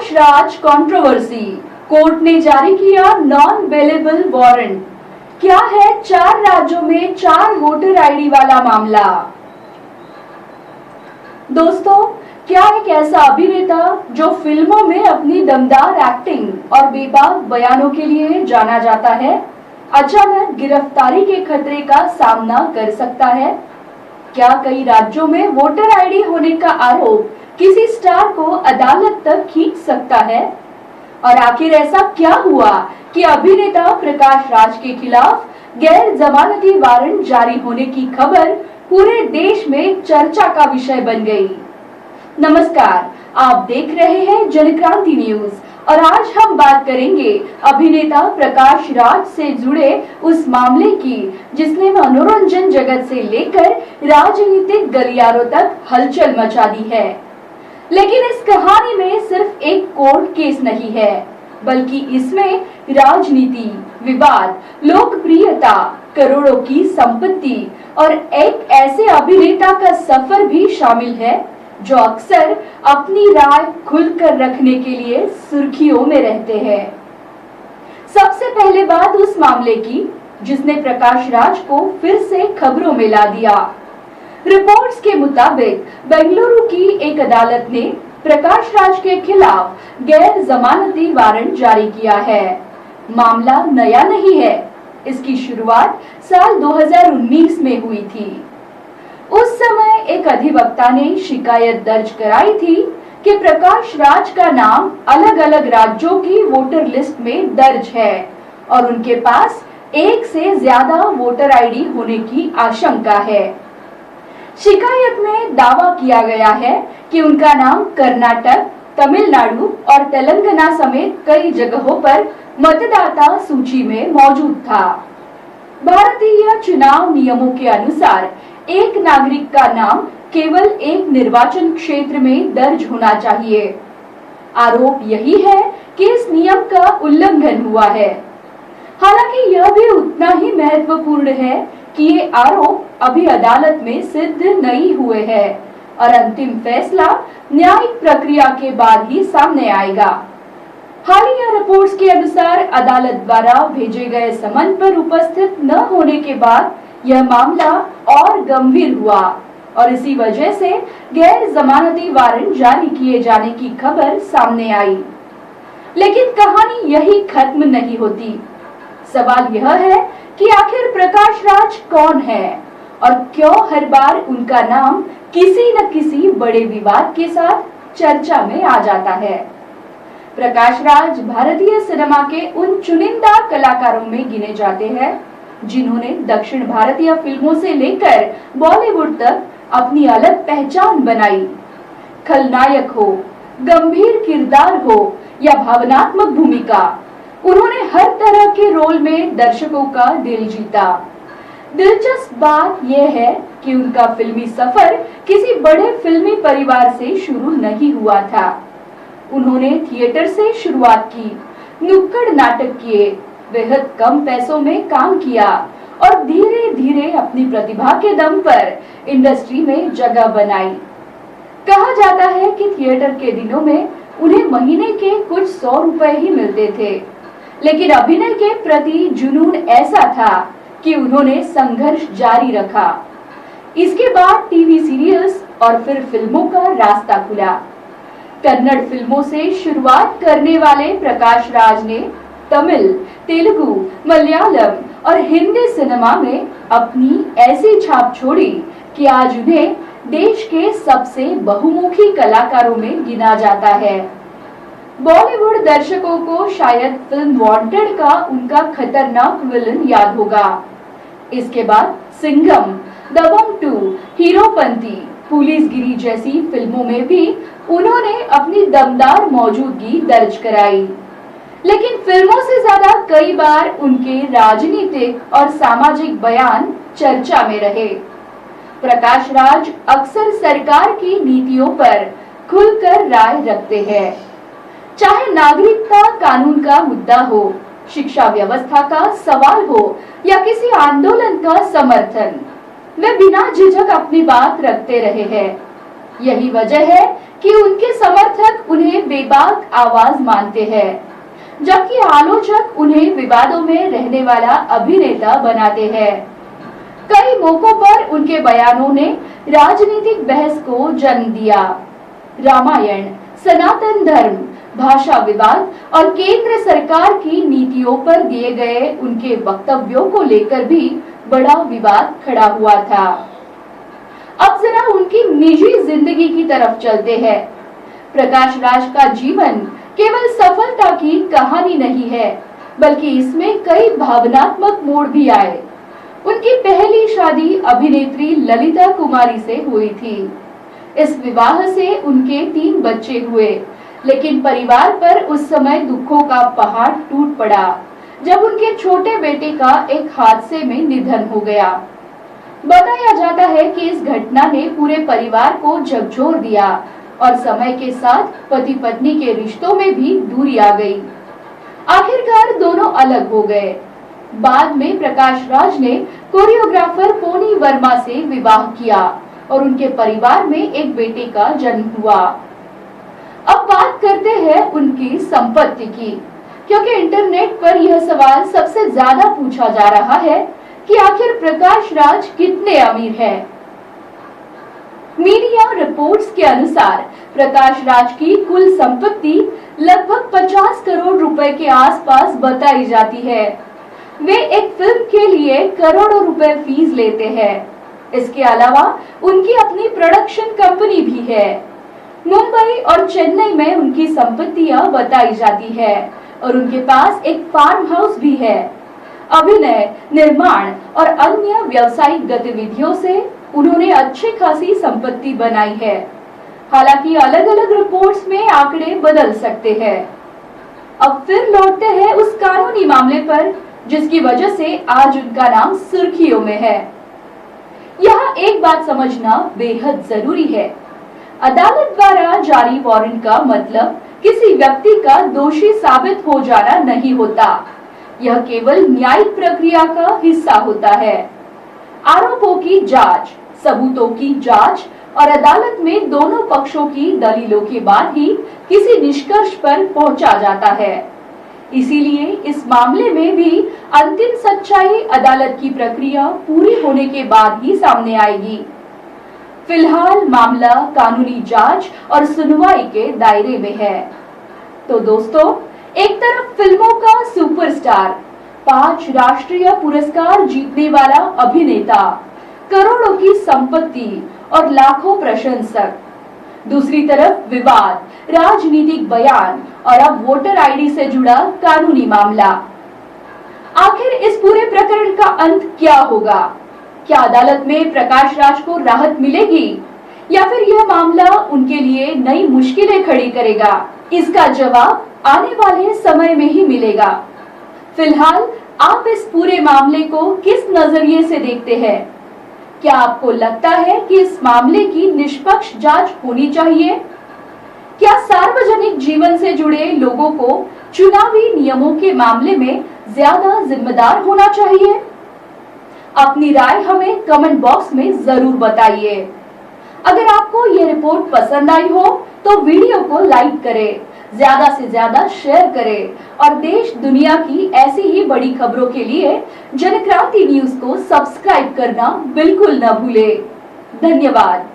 Prakash Raj controversy, court ने जारी किया नॉन बेलेबल वारंट। क्या है 4 राज्यों में 4 वोटर आईडी वाला मामला। दोस्तों, क्या एक ऐसा अभिनेता जो फिल्मों में अपनी दमदार एक्टिंग और बेबाक बयानों के लिए जाना जाता है, अचानक गिरफ्तारी के खतरे का सामना कर सकता है? क्या कई राज्यों में वोटर आईडी होने का आरोप किसी स्टार को अदालत तक खींच सकता है? और आखिर ऐसा क्या हुआ कि अभिनेता प्रकाश राज के खिलाफ गैर जमानती वारंट जारी होने की खबर पूरे देश में चर्चा का विषय बन गई। नमस्कार, आप देख रहे हैं जनक्रांति न्यूज और आज हम बात करेंगे अभिनेता प्रकाश राज से जुड़े उस मामले की जिसने मनोरंजन जगत से लेकर राजनीतिक गलियारों तक हलचल मचा दी है। लेकिन इस कहानी में सिर्फ एक कोर्ट केस नहीं है, बल्कि इसमें राजनीति, विवाद, लोकप्रियता, करोड़ों की संपत्ति और एक ऐसे अभिनेता का सफर भी शामिल है जो अक्सर अपनी राय खुलकर रखने के लिए सुर्खियों में रहते हैं। सबसे पहले बात उस मामले की जिसने प्रकाश राज को फिर से खबरों में ला दिया। रिपोर्ट्स के मुताबिक बेंगलुरु की एक अदालत ने प्रकाश राज के खिलाफ गैर जमानती वारंट जारी किया है। मामला नया नहीं है, इसकी शुरुआत साल 2019 में हुई थी। उस समय एक अधिवक्ता ने शिकायत दर्ज कराई थी कि प्रकाश राज का नाम अलग-अलग राज्यों की वोटर लिस्ट में दर्ज है और उनके पास एक से ज्यादा वोटर आईडी होने की आशंका है। शिकायत में दावा किया गया है कि उनका नाम कर्नाटक, तमिलनाडु और तेलंगाना समेत कई जगहों पर मतदाता सूची में मौजूद था। भारतीय चुनाव नियमों के अनुसार एक नागरिक का नाम केवल एक निर्वाचन क्षेत्र में दर्ज होना चाहिए। आरोप यही है कि इस नियम का उल्लंघन हुआ है। हालांकि यह भी उतना ही महत्वपूर्ण है कि ये आरोप अभी अदालत में सिद्ध नहीं हुए हैं और अंतिम फैसला न्यायिक प्रक्रिया के बाद ही सामने आएगा। हालिया रिपोर्ट्स के अनुसार अदालत द्वारा भेजे गए समन पर उपस्थित न होने के बाद यह मामला और गंभीर हुआ और इसी वजह से गैर जमानती वारंट जारी किए जाने की खबर सामने आई। लेकिन कहानी यही खत्म नहीं होती। सवाल यह है कि आखिर प्रकाश राज कौन है और क्यों हर बार उनका नाम किसी न किसी बड़े विवाद के साथ चर्चा में आ जाता है। प्रकाश राज भारतीय सिनेमा के उन चुनिंदा कलाकारों में गिने जाते हैं जिन्होंने दक्षिण भारतीय फिल्मों से लेकर बॉलीवुड तक अपनी अलग पहचान बनाई। खलनायक हो, गंभीर किरदार हो या भावनात्मक भूमिका, उन्होंने हर तरह के रोल में दर्शकों का दिल जीता। दिलचस्प बात यह है कि उनका फिल्मी सफर किसी बड़े फिल्मी परिवार से शुरू नहीं हुआ था। उन्होंने थिएटर से शुरुआत की, नुक्कड़ नाटक किए, बेहद कम पैसों में काम किया और धीरे धीरे अपनी प्रतिभा के दम पर इंडस्ट्री में जगह बनाई। कहा जाता है कि थिएटर के दिनों में उन्हें महीने के कुछ 100 रुपए ही मिलते थे, लेकिन अभिनय के प्रति जुनून ऐसा था कि उन्होंने संघर्ष जारी रखा। इसके बाद टीवी सीरियल्स और फिर फिल्मों का रास्ता खुला। कन्नड़ फिल्मों से शुरुआत करने वाले प्रकाश राज ने तमिल, तेलुगु, मलयालम और हिंदी सिनेमा में अपनी ऐसी छाप छोड़ी कि आज उन्हें देश के सबसे बहुमुखी कलाकारों में गिना जाता है। बॉलीवुड दर्शकों को शायद फिल्म वांटेड का उनका खतरनाक विलन याद होगा। इसके बाद सिंघम, दबंग 2, हीरोपंती, पुलिसगिरी जैसी फिल्मों में भी उन्होंने अपनी दमदार मौजूदगी दर्ज कराई। लेकिन फिल्मों से ज्यादा कई बार उनके राजनीतिक और सामाजिक बयान चर्चा में रहे। प्रकाश राज अक्सर सरकार की नीतियों पर खुलकर राय रखते हैं, चाहे नागरिकता कानून का मुद्दा हो, शिक्षा व्यवस्था का सवाल हो या किसी आंदोलन का समर्थन, वे बिना झिझक अपनी बात रखते रहे हैं। यही वजह है कि उनके समर्थक उन्हें बेबाक आवाज मानते हैं, जबकि आलोचक उन्हें विवादों में रहने वाला अभिनेता बनाते हैं। कई मौकों पर उनके बयानों ने राजनीतिक बहस को जन्म दिया। रामायण, सनातन धर्म, भाषा विवाद और केंद्र सरकार की नीतियों पर दिए गए उनके वक्तव्यों को लेकर भी बड़ा विवाद खड़ा हुआ था। अब जरा उनकी निजी जिंदगी की तरफ चलते हैं। प्रकाश राज का जीवन केवल सफलता की कहानी नहीं है, बल्कि इसमें कई भावनात्मक मोड़ भी आए। उनकी पहली शादी अभिनेत्री ललिता कुमारी से हुई थी। इस विवाह से उनके 3 बच्चे हुए, लेकिन परिवार पर उस समय दुखों का पहाड़ टूट पड़ा जब उनके छोटे बेटे का एक हादसे में निधन हो गया। बताया जाता है कि इस घटना ने पूरे परिवार को झकझोर दिया और समय के साथ पति पत्नी के रिश्तों में भी दूरी आ गई। आखिरकार दोनों अलग हो गए। बाद में प्रकाश राज ने कोरियोग्राफर पोनी वर्मा से विवाह किया और उनके परिवार में एक बेटे का जन्म हुआ। अब बात करते हैं उनकी संपत्ति की, क्योंकि इंटरनेट पर यह सवाल सबसे ज्यादा पूछा जा रहा है कि आखिर प्रकाश राज कितने अमीर हैं। मीडिया रिपोर्ट्स के अनुसार प्रकाश राज की कुल संपत्ति लगभग 50 करोड़ रुपए के आसपास बताई जाती है। वे एक फिल्म के लिए करोड़ों रुपए फीस लेते हैं। इसके अलावा उनकी अपनी प्रोडक्शन कंपनी भी है। मुंबई और चेन्नई में उनकी संपत्तियां बताई जाती है और उनके पास एक फार्म हाउस भी है। अभिनय, निर्माण और अन्य व्यावसायिक गतिविधियों से उन्होंने अच्छी खासी संपत्ति बनाई है। हालांकि अलग-अलग रिपोर्ट्स में आंकड़े बदल सकते हैं। अब फिर लौटते हैं उस कानूनी मामले पर जिसकी वजह से आज उनका नाम सुर्खियों में है। यहाँ एक बात समझना बेहद जरूरी है। अदालत द्वारा जारी वारंट का मतलब किसी व्यक्ति का दोषी साबित हो जाना नहीं होता। यह केवल न्यायिक प्रक्रिया का हिस्सा होता है। आरोपों की जांच, सबूतों की जांच और अदालत में दोनों पक्षों की दलीलों के बाद ही किसी निष्कर्ष पर पहुंचा जाता है। इसीलिए इस मामले में भी अंतिम सच्चाई अदालत की प्रक्रिया पूरी होने के बाद ही सामने आएगी। फिलहाल मामला कानूनी जांच और सुनवाई के दायरे में है। तो दोस्तों, एक तरफ फिल्मों का सुपरस्टार, 5 राष्ट्रीय पुरस्कार जीतने वाला अभिनेता, करोड़ों की संपत्ति और लाखों प्रशंसक, दूसरी तरफ विवाद, राजनीतिक बयान और अब वोटर आईडी से जुड़ा कानूनी मामला। आखिर इस पूरे प्रकरण का अंत क्या होगा? क्या अदालत में प्रकाश राज को राहत मिलेगी या फिर यह मामला उनके लिए नई मुश्किलें खड़ी करेगा? इसका जवाब आने वाले समय में ही मिलेगा। फिलहाल आप इस पूरे मामले को किस नजरिए से देखते हैं? क्या आपको लगता है कि इस मामले की निष्पक्ष जांच होनी चाहिए? क्या सार्वजनिक जीवन से जुड़े लोगों को चुनावी नियमों के मामले में ज्यादा जिम्मेदार होना चाहिए? अपनी राय हमें कमेंट बॉक्स में जरूर बताइए। अगर आपको ये रिपोर्ट पसंद आई हो तो वीडियो को लाइक करें, ज्यादा से ज्यादा शेयर करें और देश दुनिया की ऐसी ही बड़ी खबरों के लिए जनक्रांति न्यूज को सब्सक्राइब करना बिल्कुल न भूलें। धन्यवाद।